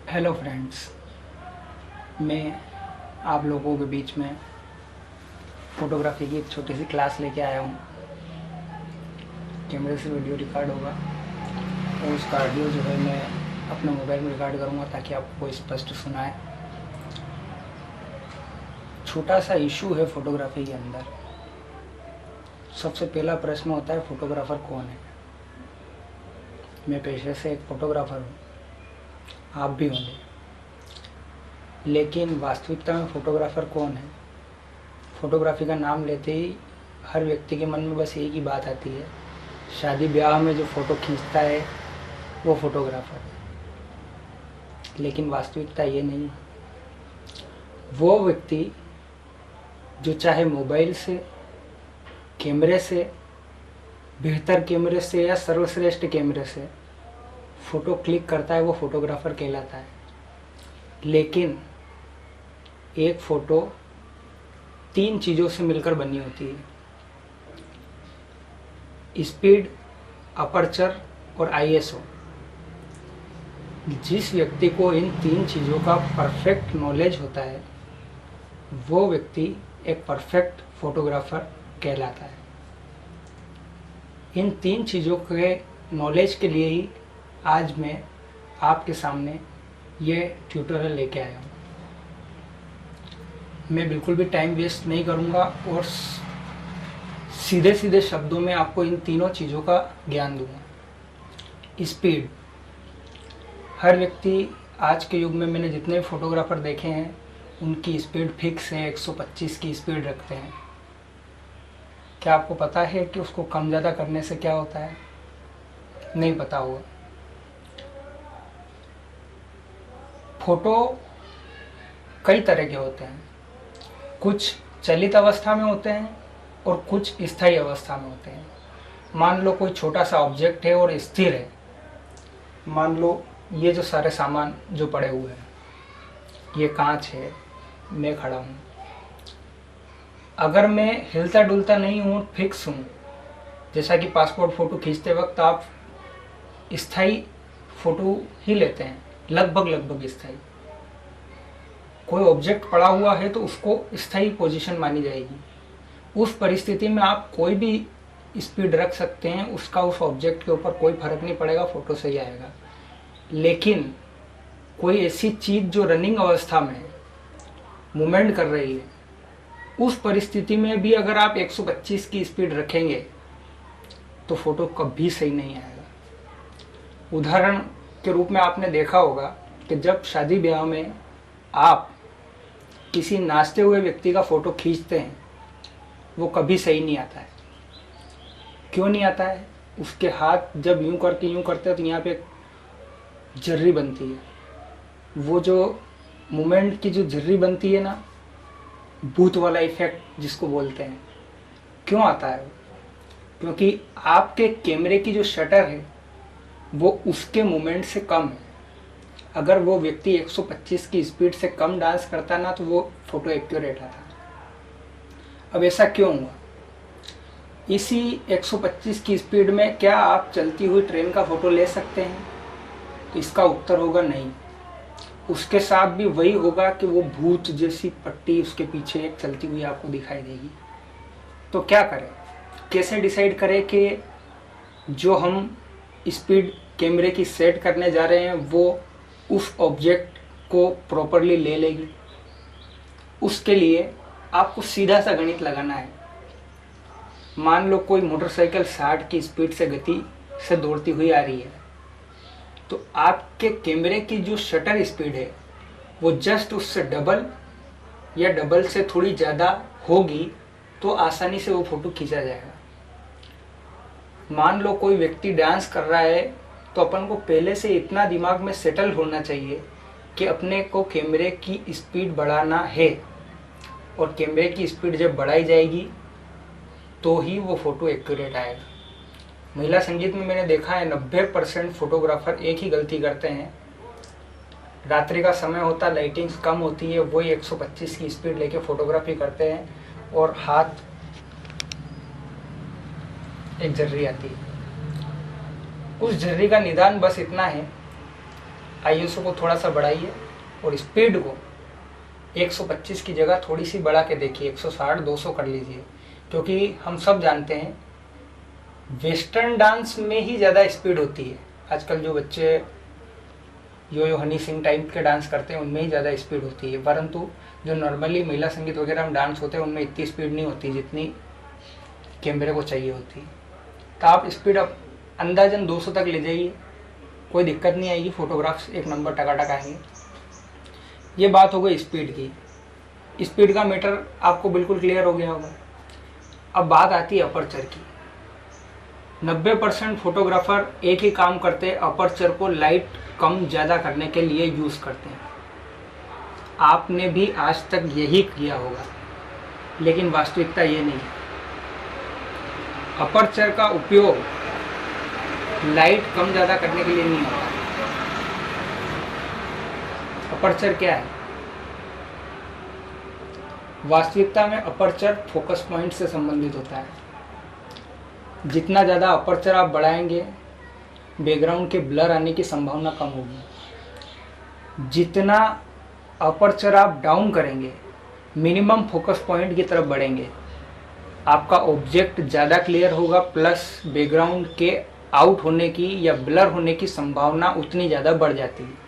Hello friends, मैं आप लोगों के बीच में फ़ोटोग्राफी की एक छोटी सी क्लास लेके आया हूँ। कैमरे से वीडियो रिकॉर्ड होगा और उसका ऑडियो जो है मैं अपने मोबाइल में रिकॉर्ड करूँगा ताकि आपको स्पष्ट सुनाए। छोटा सा इशू है फ़ोटोग्राफी के अंदर। सबसे पहला प्रश्न होता है, फ़ोटोग्राफ़र कौन है। मैं पेशे से एक फ़ोटोग्राफ़र हूँ, आप भी होंगे, लेकिन वास्तविकता में फ़ोटोग्राफ़र कौन है? फ़ोटोग्राफी का नाम लेते ही हर व्यक्ति के मन में बस एक ही बात आती है, शादी ब्याह में जो फ़ोटो खींचता है वो फ़ोटोग्राफ़र है। लेकिन वास्तविकता ये नहीं है। वो व्यक्ति जो चाहे मोबाइल से, कैमरे से, बेहतर कैमरे से या सर्वश्रेष्ठ कैमरे से फ़ोटो क्लिक करता है, वो फ़ोटोग्राफ़र कहलाता है। लेकिन एक फ़ोटो 3 चीज़ों से मिलकर बनी होती है: स्पीड, अपर्चर और आईएसओ। जिस व्यक्ति को इन 3 चीज़ों का परफेक्ट नॉलेज होता है वो व्यक्ति एक परफेक्ट फोटोग्राफर कहलाता है। इन 3 चीज़ों के नॉलेज के लिए ही आज मैं आपके सामने ये ट्यूटोरियल लेके आया हूँ। मैं बिल्कुल भी टाइम वेस्ट नहीं करूँगा और सीधे सीधे शब्दों में आपको इन तीनों चीज़ों का ज्ञान दूंगा। स्पीड, हर व्यक्ति आज के युग में, मैंने जितने फोटोग्राफर देखे हैं उनकी स्पीड फिक्स है, 125 की स्पीड रखते हैं। क्या आपको पता है कि उसको कम ज़्यादा करने से क्या होता है? नहीं पता होगा। फोटो कई तरह के होते हैं, कुछ चलित अवस्था में होते हैं और कुछ स्थायी अवस्था में होते हैं। मान लो कोई छोटा सा ऑब्जेक्ट है और स्थिर है। मान लो ये जो सारे सामान जो पड़े हुए हैं, ये कांच है, मैं खड़ा हूँ। अगर मैं हिलता डुलता नहीं हूँ, फिक्स हूँ, जैसा कि पासपोर्ट फ़ोटो खींचते वक्त आप स्थायी फ़ोटो ही लेते हैं, लगभग स्थायी। कोई ऑब्जेक्ट पड़ा हुआ है तो उसको स्थायी पोजीशन मानी जाएगी। उस परिस्थिति में आप कोई भी स्पीड रख सकते हैं, उसका उस ऑब्जेक्ट के ऊपर कोई फर्क नहीं पड़ेगा, फ़ोटो सही आएगा। लेकिन कोई ऐसी चीज़ जो रनिंग अवस्था में मूवमेंट कर रही है, उस परिस्थिति में भी अगर आप 125 की स्पीड रखेंगे तो फोटो कभी सही नहीं आएगा। उदाहरण के रूप में आपने देखा होगा कि जब शादी ब्याह में आप किसी नाचते हुए व्यक्ति का फोटो खींचते हैं, वो कभी सही नहीं आता है। क्यों नहीं आता है? उसके हाथ जब यूं करते हैं तो यहाँ पे एक झर्री बनती है। वो जो मूवमेंट की जो झर्री बनती है ना, भूत वाला इफेक्ट जिसको बोलते हैं, क्यों आता है? क्योंकि आपके कैमरे की जो शटर है वो उसके मूवमेंट से कम है। अगर वो व्यक्ति 125 की स्पीड से कम डांस करता ना तो वो फोटो एक्यूरेट आता। अब ऐसा क्यों हुआ? इसी 125 की स्पीड में क्या आप चलती हुई ट्रेन का फोटो ले सकते हैं? तो इसका उत्तर होगा नहीं। उसके साथ भी वही होगा कि वो भूत जैसी पट्टी उसके पीछे एक चलती हुई आपको दिखाई देगी। तो क्या करें? कैसे डिसाइड करें कि जो हम स्पीड कैमरे की सेट करने जा रहे हैं वो उस ऑब्जेक्ट को प्रॉपरली ले लेगी? उसके लिए आपको सीधा सा गणित लगाना है। मान लो कोई मोटरसाइकिल 60 की स्पीड से गति से दौड़ती हुई आ रही है, तो आपके कैमरे की जो शटर स्पीड है वो जस्ट उससे डबल या डबल से थोड़ी ज़्यादा होगी तो आसानी से वो फोटो खींचा जाएगा। मान लो कोई व्यक्ति डांस कर रहा है तो अपन को पहले से इतना दिमाग में सेटल होना चाहिए कि अपने को कैमरे की स्पीड बढ़ाना है, और कैमरे की स्पीड जब बढ़ाई जाएगी तो ही वो फोटो एक्यूरेट आएगा। महिला संगीत में मैंने देखा है 90% फोटोग्राफर एक ही गलती करते हैं। रात्रि का समय होता, लाइटिंग्स कम होती है, वही 125 की स्पीड लेके फोटोग्राफी करते हैं और हाथ एक झर्री आती है। उस झर्री का निदान बस इतना है ISO को थोड़ा सा बढ़ाइए और स्पीड को 125 की जगह थोड़ी सी बढ़ा के देखिए, 160 200 कर लीजिए। क्योंकि हम सब जानते हैं वेस्टर्न डांस में ही ज़्यादा स्पीड होती है। आजकल जो बच्चे यो हनी सिंह टाइप के डांस करते हैं उनमें ही ज़्यादा स्पीड होती है, परंतु जो नॉर्मली महिला संगीत वगैरह में डांस होते हैं उनमें इतनी स्पीड नहीं होती जितनी कैमरे को चाहिए होती है। तो आप स्पीड अब अंदाजन 200 तक ले जाइए, कोई दिक्कत नहीं आएगी, फोटोग्राफ्स एक नंबर टकाटक आएंगे। ये बात हो गई स्पीड की। स्पीड का मैटर आपको बिल्कुल क्लियर हो गया होगा। अब बात आती है अपर्चर की। 90% फोटोग्राफर एक ही काम करते हैं, अपर्चर को लाइट कम ज़्यादा करने के लिए यूज़ करते हैं। आपने भी आज तक यही किया होगा, लेकिन वास्तविकता ये नहीं है। अपर्चर का उपयोग लाइट कम ज़्यादा करने के लिए नहीं होता। अपर्चर क्या है? वास्तविकता में अपर्चर फोकस पॉइंट से संबंधित होता है। जितना ज़्यादा अपर्चर आप बढ़ाएंगे, बैकग्राउंड के ब्लर आने की संभावना कम होगी। जितना अपर्चर आप डाउन करेंगे, मिनिमम फोकस पॉइंट की तरफ बढ़ेंगे, आपका ऑब्जेक्ट ज़्यादा क्लियर होगा, प्लस बैकग्राउंड के आउट होने की या ब्लर होने की संभावना उतनी ज़्यादा बढ़ जाती है।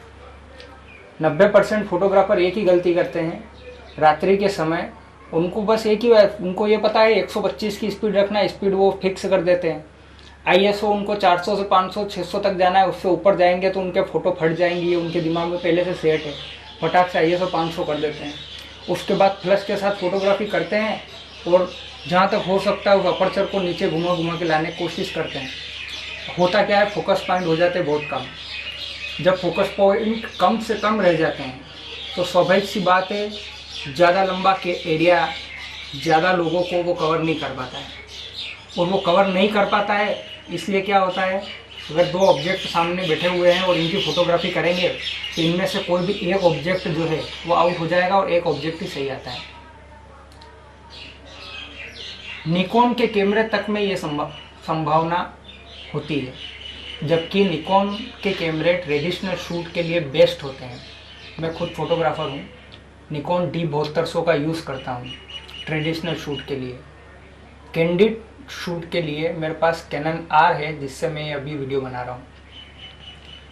90% फोटोग्राफर एक ही गलती करते हैं रात्रि के समय। उनको बस एक ही, उनको ये पता है 125 की स्पीड रखना है, स्पीड वो फिक्स कर देते हैं। ISO उनको 400 से 500 600 तक जाना है, उससे ऊपर जाएंगे तो उनके फ़ोटो फट जाएंगी, ये उनके दिमाग में पहले से सेट है। फटाक से ISO 500 कर देते हैं। उसके बाद फ्लश के साथ फोटोग्राफी करते हैं और जहाँ तक हो सकता है उस अपर्चर को नीचे घुमा घुमा के लाने की कोशिश करते हैं। होता क्या है, फोकस पॉइंट हो जाते हैं बहुत कम। जब फोकस पॉइंट कम से कम रह जाते हैं तो स्वाभाविक सी बात है, ज़्यादा लंबा के एरिया ज़्यादा लोगों को वो कवर नहीं कर पाता है। और वो कवर नहीं कर पाता है इसलिए क्या होता है, अगर 2 ऑब्जेक्ट सामने बैठे हुए हैं और इनकी फोटोग्राफी करेंगे तो इनमें से कोई भी एक ऑब्जेक्ट जो है वो आउट हो जाएगा और एक ऑब्जेक्ट ही सही आता है। निकॉन के कैमरे तक में ये संभावना होती है, जबकि निकॉन के कैमरे ट्रेडिशनल शूट के लिए बेस्ट होते हैं। मैं खुद फोटोग्राफर हूँ, निकॉन D7200 का यूज़ करता हूँ ट्रेडिशनल शूट के लिए। कैंडिड शूट के लिए मेरे पास कैनन R है, जिससे मैं अभी वीडियो बना रहा हूँ।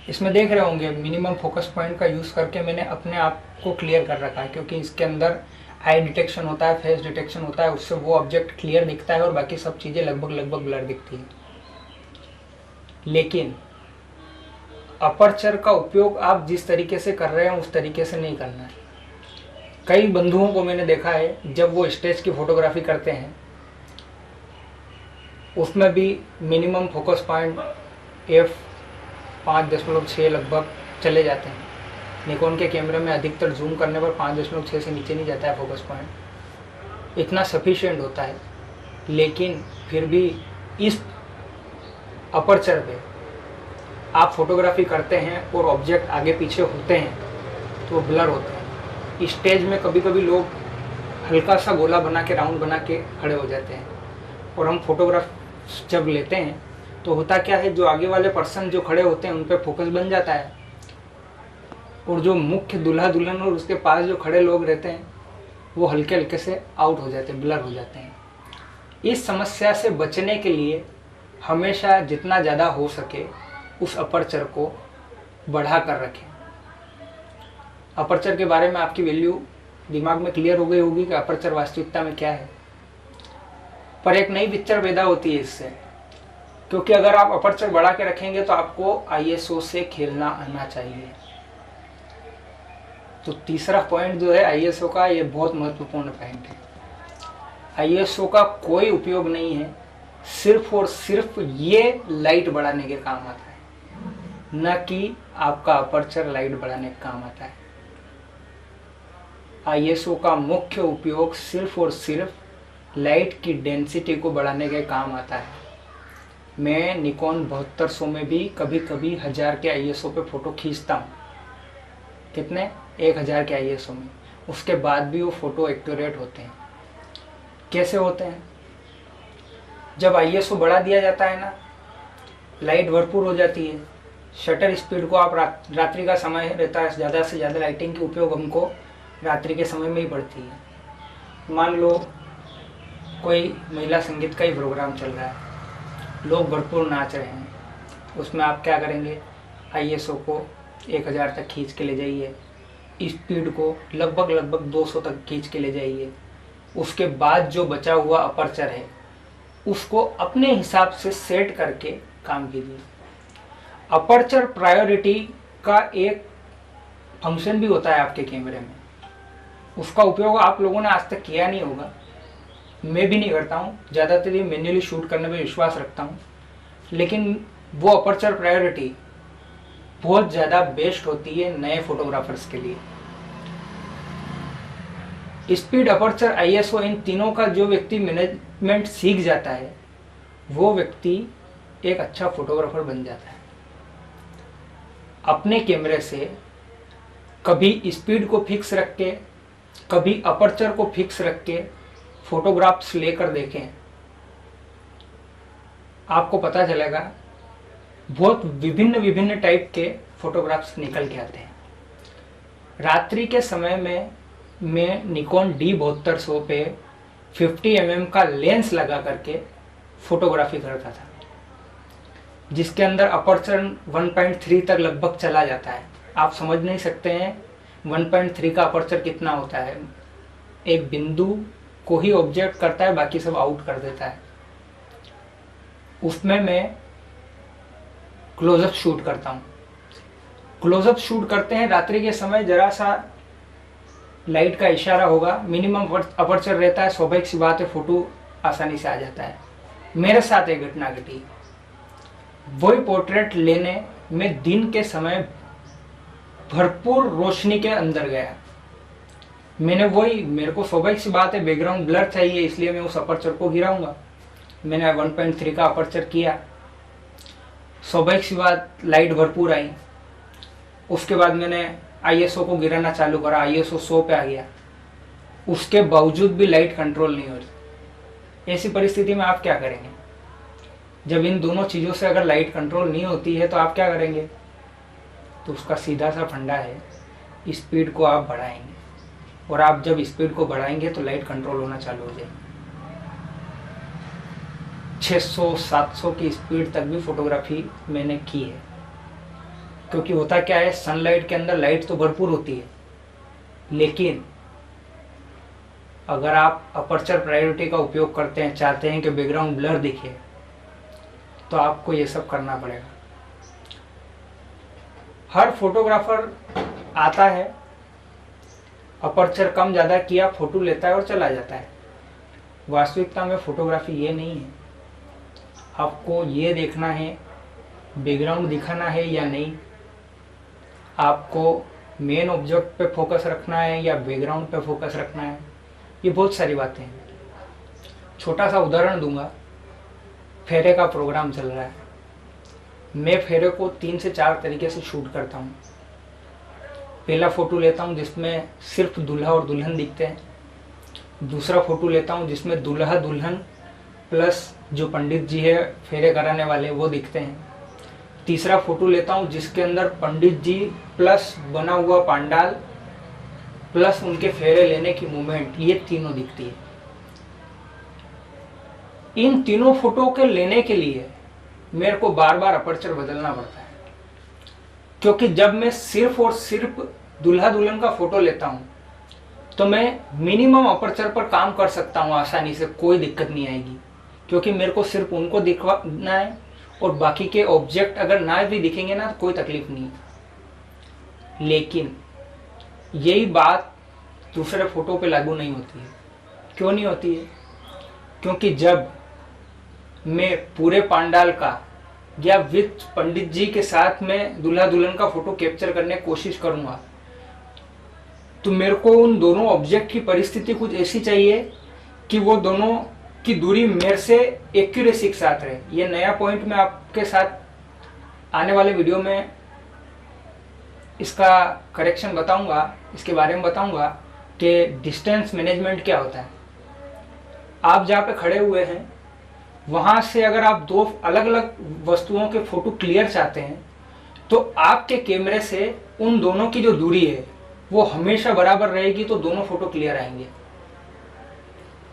इसमें देख रहे होंगे मिनिमम फोकस पॉइंट का यूज़ करके मैंने अपने आप को क्लियर कर रखा है, क्योंकि इसके अंदर आई डिटेक्शन होता है, फेस डिटेक्शन होता है, उससे वो ऑब्जेक्ट क्लियर दिखता है और बाकी सब चीज़ें लगभग ब्लर दिखती है। लेकिन अपर्चर का उपयोग आप जिस तरीके से कर रहे हैं उस तरीके से नहीं करना है। कई बंधुओं को मैंने देखा है जब वो स्टेज की फोटोग्राफी करते हैं उसमें भी मिनिमम फोकस पॉइंट f5.6 लगभग चले जाते हैं। निकॉन के कैमरे में अधिकतर जूम करने पर 5.6 से नीचे नहीं जाता है फोकस पॉइंट, इतना सफिशिएंट होता है। लेकिन फिर भी इस अपर्चर पे आप फोटोग्राफी करते हैं और ऑब्जेक्ट आगे पीछे होते हैं तो ब्लर होते हैं। स्टेज में कभी कभी लोग हल्का सा गोला बना के, राउंड बना के खड़े हो जाते हैं और हम फोटोग्राफ जब लेते हैं तो होता क्या है, जो आगे वाले पर्सन जो खड़े होते हैं उन पे फोकस बन जाता है और जो मुख्य दूल्हा दुल्हन और उसके पास जो खड़े लोग रहते हैं वो हल्के हल्के से आउट हो जाते हैं, ब्लर हो जाते हैं। इस समस्या से बचने के लिए हमेशा जितना ज़्यादा हो सके उस अपर्चर को बढ़ा कर रखें। अपर्चर के बारे में आपकी वैल्यू दिमाग में क्लियर हो गई होगी कि अपर्चर वास्तविकता में क्या है। पर एक नई पिक्चर पैदा होती है इससे, क्योंकि अगर आप अपर्चर बढ़ा के रखेंगे तो आपको ISO से खेलना आना चाहिए। तो तीसरा पॉइंट जो है ISO का, ये बहुत महत्वपूर्ण पॉइंट है। ISO का कोई उपयोग नहीं है, सिर्फ और सिर्फ ये लाइट बढ़ाने के काम आता है, न कि आपका अपर्चर लाइट बढ़ाने का काम आता है। ISO का मुख्य उपयोग सिर्फ और सिर्फ लाइट की डेंसिटी को बढ़ाने के काम आता है। मैं निकॉन 7200 में भी कभी कभी 1000 के ISO पे फ़ोटो खींचता हूँ। कितने? 1000 के ISO में। उसके बाद भी वो फ़ोटो एक्यूरेट होते हैं। कैसे होते हैं? जब ISO बढ़ा दिया जाता है ना, लाइट भरपूर हो जाती है, शटर स्पीड को आप रात्रि का समय रहता है, ज़्यादा से ज़्यादा लाइटिंग के उपयोग हमको रात्रि के समय में ही पड़ती है। मान लो कोई महिला संगीत का ही प्रोग्राम चल रहा है, लोग भरपूर नाच रहे हैं, उसमें आप क्या करेंगे, ISO को 1000 तक खींच के ले जाइए, स्पीड को लगभग 200 तक खींच के ले जाइए। उसके बाद जो बचा हुआ अपर्चर है उसको अपने हिसाब से सेट करके काम कीजिए। अपर्चर प्रायोरिटी का एक फंक्शन भी होता है आपके कैमरे में, उसका उपयोग आप लोगों ने आज तक किया नहीं होगा, मैं भी नहीं करता हूँ, ज़्यादातर ये मैन्युअली शूट करने में विश्वास रखता हूँ, लेकिन वो अपर्चर प्रायोरिटी बहुत ज़्यादा बेस्ट होती है नए फोटोग्राफर्स के लिए। स्पीड, अपर्चर, ISO, इन तीनों का जो व्यक्ति मैनेजमेंट सीख जाता है वो व्यक्ति एक अच्छा फोटोग्राफर बन जाता है। अपने कैमरे से कभी स्पीड को फिक्स रख के, कभी अपर्चर को फिक्स रख के फोटोग्राफ्स लेकर देखें, आपको पता चलेगा बहुत विभिन्न टाइप के फोटोग्राफ्स निकल के आते हैं। रात्रि के समय में मैं निकॉन D7200 पे 50 mm का लेंस लगा करके फोटोग्राफी करता था, जिसके अंदर अपर्चर 1.3 तक लगभग चला जाता है। आप समझ नहीं सकते हैं 1.3 का अपर्चर कितना होता है। एक बिंदु को ही ऑब्जेक्ट करता है, बाकी सब आउट कर देता है। उसमें मैं क्लोजअप शूट करता हूँ। क्लोजअप शूट करते हैं रात्रि के समय, जरा सा लाइट का इशारा होगा, मिनिमम अपर्चर रहता है, स्वाभाविक सी बात है फोटो आसानी से आ जाता है। मेरे साथ एक घटना घटी, वही पोर्ट्रेट लेने में दिन के समय भरपूर रोशनी के अंदर गया। मैंने वही, मेरे को स्वाभाविक सी बात है बैकग्राउंड ब्लर चाहिए, इसलिए मैं उस अपर्चर को गिराऊंगा। मैंने 1.3 का अपर्चर किया, स्वाभाविक सी बात लाइट भरपूर आई। उसके बाद मैंने ISO को गिराना चालू करा, ISO 100 पे आ गया, उसके बावजूद भी लाइट कंट्रोल नहीं हो रही। ऐसी परिस्थिति में आप क्या करेंगे? जब इन दोनों चीज़ों से अगर लाइट कंट्रोल नहीं होती है तो आप क्या करेंगे? तो उसका सीधा सा फंडा है, स्पीड को आप बढ़ाएंगे, और आप जब स्पीड को बढ़ाएंगे तो लाइट कंट्रोल होना चालू हो जाएगी। 600-700 की स्पीड तक भी फोटोग्राफी मैंने की है, क्योंकि होता क्या है, सनलाइट के अंदर लाइट तो भरपूर होती है, लेकिन अगर आप अपर्चर प्रायोरिटी का उपयोग करते हैं, चाहते हैं कि बैकग्राउंड ब्लर दिखे, तो आपको ये सब करना पड़ेगा। हर फोटोग्राफर आता है, अपर्चर कम ज़्यादा किया, फोटो लेता है और चला जाता है। वास्तविकता में फोटोग्राफी ये नहीं है। आपको ये देखना है बैकग्राउंड दिखाना है या नहीं, आपको मेन ऑब्जेक्ट पे फोकस रखना है या बैकग्राउंड पे फोकस रखना है, ये बहुत सारी बातें हैं। छोटा सा उदाहरण दूंगा, फेरे का प्रोग्राम चल रहा है, मैं फेरे को 3 से 4 तरीके से शूट करता हूँ। पहला फ़ोटो लेता हूँ जिसमें सिर्फ दूल्हा और दुल्हन दिखते हैं, दूसरा फ़ोटो लेता हूँ जिसमें दूल्हा दुल्हन प्लस जो पंडित जी है फेरे कराने वाले वो दिखते हैं, तीसरा फ़ोटो लेता हूँ जिसके अंदर पंडित जी प्लस बना हुआ पांडाल प्लस उनके फेरे लेने की मूवमेंट, ये तीनों दिखती है। इन तीनों फोटो के लेने के लिए मेरे को बार बार अपर्चर बदलना पड़ता है, क्योंकि जब मैं सिर्फ और सिर्फ दूल्हा दुल्हन का फोटो लेता हूं तो मैं मिनिमम अपर्चर पर काम कर सकता हूं आसानी से, कोई दिक्कत नहीं आएगी, क्योंकि मेरे को सिर्फ उनको दिखवाना है और बाकी के ऑब्जेक्ट अगर ना भी दिखेंगे ना तो कोई तकलीफ नहीं है। लेकिन यही बात दूसरे फोटो पे लागू नहीं होती है। क्यों नहीं होती है? क्योंकि जब मैं पूरे पांडाल का या विद पंडित जी के साथ में दूल्हा दुल्हन का फोटो कैप्चर करने की कोशिश करूंगा तो मेरे को उन दोनों ऑब्जेक्ट की परिस्थिति कुछ ऐसी चाहिए कि वो दोनों की दूरी मेरे से एक्यूरेसी के साथ रहे। ये नया पॉइंट मैं आपके साथ आने वाले वीडियो में इसका करेक्शन बताऊंगा, इसके बारे में बताऊंगा कि डिस्टेंस मैनेजमेंट क्या होता है। आप जहाँ पे खड़े हुए हैं वहाँ से अगर आप दो अलग अलग वस्तुओं के फोटो क्लियर चाहते हैं तो आपके कैमरे से उन दोनों की जो दूरी है वो हमेशा बराबर रहेगी, तो दोनों फोटो क्लियर आएंगे,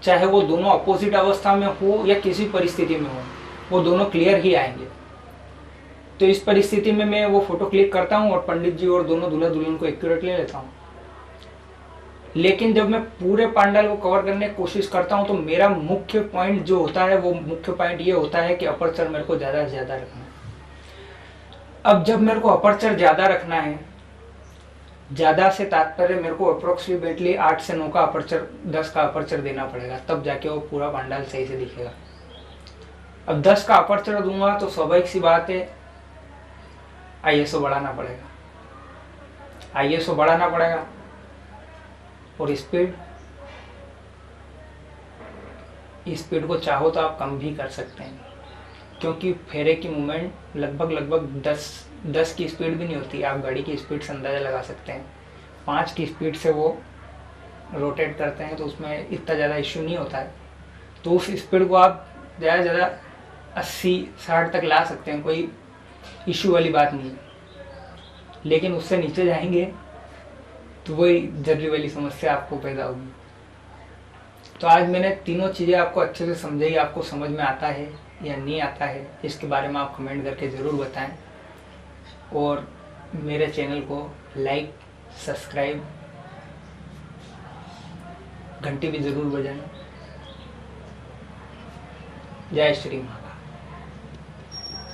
चाहे वो दोनों अपोजिट अवस्था में हो या किसी परिस्थिति में हो, वो दोनों क्लियर ही आएंगे। तो इस परिस्थिति में मैं वो फोटो क्लिक करता हूँ और पंडित जी और दोनों दूल्हा दुल्हन को एक्यूरेट ले लेता हूँ। लेकिन जब मैं पूरे पंडाल को कवर करने की कोशिश करता हूँ तो मेरा मुख्य पॉइंट जो होता है वो मुख्य पॉइंट ये होता है कि अपर्चर मेरे को ज़्यादा से ज़्यादा रखना है। अब जब मेरे को अपर्चर ज़्यादा रखना है, ज़्यादा से तात्पर्य मेरे को अप्रोक्सीमेटली 8 से 9 का अपर्चर, 10 का अपर्चर देना पड़ेगा, तब जाके वो पूरा पंडाल सही से दिखेगा। अब 10 का अपर्चर दूंगा तो स्वाभाविक सी बात है आईएसओ बढ़ाना पड़ेगा, आईएसओ बढ़ाना पड़ेगा। और स्पीड को चाहो तो आप कम भी कर सकते हैं, क्योंकि फेरे की मूवमेंट लगभग 10 की स्पीड भी नहीं होती। आप गाड़ी की स्पीड से अंदाज़ा लगा सकते हैं, 5 की स्पीड से वो रोटेट करते हैं, तो उसमें इतना ज़्यादा इश्यू नहीं होता है। तो उस स्पीड को आप ज़्यादा से ज़्यादा 80-60 तक ला सकते हैं, कोई इश्यू वाली बात नहीं है। लेकिन उससे नीचे जाएंगे तो वही जरूरी वाली समस्या आपको पैदा होगी। तो आज मैंने तीनों चीज़ें आपको अच्छे से समझाई। आपको समझ में आता है या नहीं आता है, इसके बारे में आप कमेंट करके ज़रूर बताएं। और मेरे चैनल को लाइक, सब्सक्राइब, घंटी भी ज़रूर बजाएं। जय श्री राम।